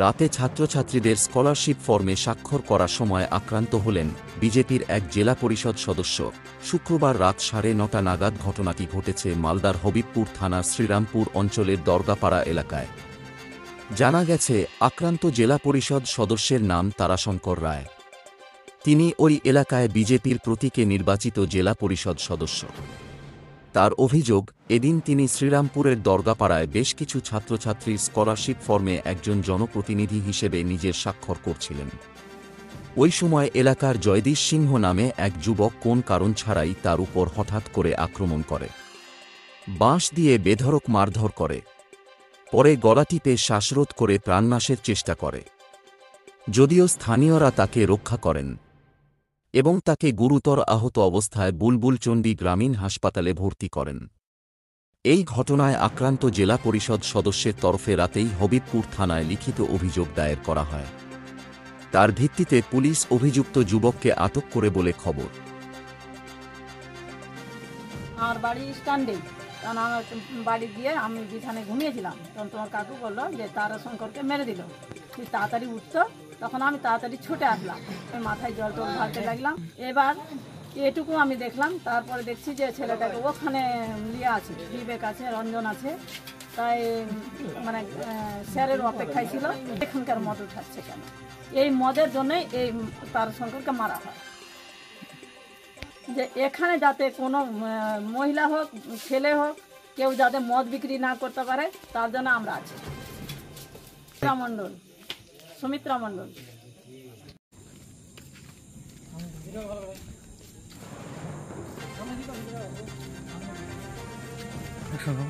রাতে ছাত্রছাত্রীদের স্কলারশিপ ফর্মে স্বাক্ষর করার সময় আক্রান্ত হলেন বিজেপির এক জেলা পরিষদ সদস্য। শুক্রবার রাত 9:30 নাগাদ ঘটনাটি ঘটেছে মালদার হবিবপুর থানার শ্রীরামপুর অঞ্চলের দরগাপাড়া এলাকায়। জানা গেছে, আক্রান্ত জেলা পরিষদ সদস্যের নাম তারাশঙ্কর রায়। তিনি ওই এলাকায় বিজেপির প্রতীকে নির্বাচিত জেলা পরিষদ সদস্য। তার অভিযোগ, এদিন তিনি শ্রীরামপুরের দরগাপাড়ায় বেশ কিছু ছাত্রছাত্রীর স্কলারশিপ ফর্মে একজন জনপ্রতিনিধি হিসেবে নিজের স্বাক্ষর করছিলেন। ওই সময় এলাকার জয়দীশ সিংহ নামে এক যুবক কোন কারণ ছাড়াই তার উপর হঠাৎ করে আক্রমণ করে, বাঁশ দিয়ে বেধড়ক মারধর করে, পরে গলা টিপে শ্বাসরোধ করে প্রাণনাশের চেষ্টা করে। যদিও স্থানীয়রা তাকে রক্ষা করেন এবং তাকে গুরুতর আহত অবস্থায় বুলবুলচণ্ডী গ্রামীণ হাসপাতালে ভর্তি করেন। এই ঘটনায় আক্রান্ত জেলা পরিষদ সদস্যের তরফে রাতেই হবিবপুর থানায় লিখিত অভিযোগ দায়ের করা হয়। তার ভিত্তিতে পুলিশ অভিযুক্ত যুবককে আটক করে বলে খবর। আমার বাড়ি স্ট্যান্ডে, কারণ আমার বাড়ি গিয়ে আমি বিছানায় ঘুমিয়েছিলাম, তখন তোমার কাকু বললো যে তারাশঙ্করকে মেরে দিল, তুই তাড়াতাড়ি উঠতো। তখন আমি তাড়াতাড়ি ছুটে আসলাম, মাথায় জল টল ঢালতে লাগলাম। এবার এটুকু আমি দেখলাম, তারপরে দেখছি যে ছেলেটাকে ওখানে নিয়ে আছে, বিবেক আছে, রঞ্জন আছে, তাই মানে স্যারের অপেক্ষায় ছিল এখানকার মদ উঠাচ্ছে কেন, এই মদের জন্যই এই তারাশঙ্করকে মারা হয়। যে এখানে যাতে কোনো মহিলা হোক ছেলে হোক কেউ যাতে মদ বিক্রি না করতে পারে, তার জন্য আমরা আছি। মণ্ডল, সুমিত্রা মণ্ডল। হ্যালো,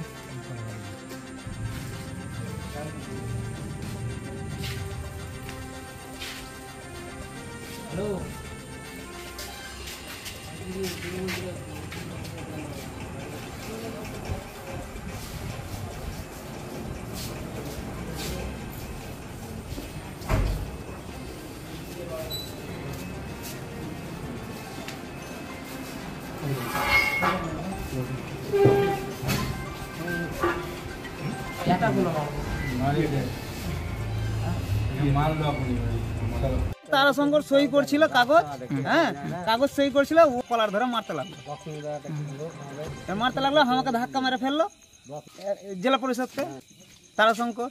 তারাশঙ্কর সই করছিল কাগজ, হ্যাঁ কাগজ সই করছিল, ও কলার ধরে মারতে লাগলো, আমাকে ধাক্কা মেরে ফেললো জেলা পরিষদকে তারাশঙ্কর।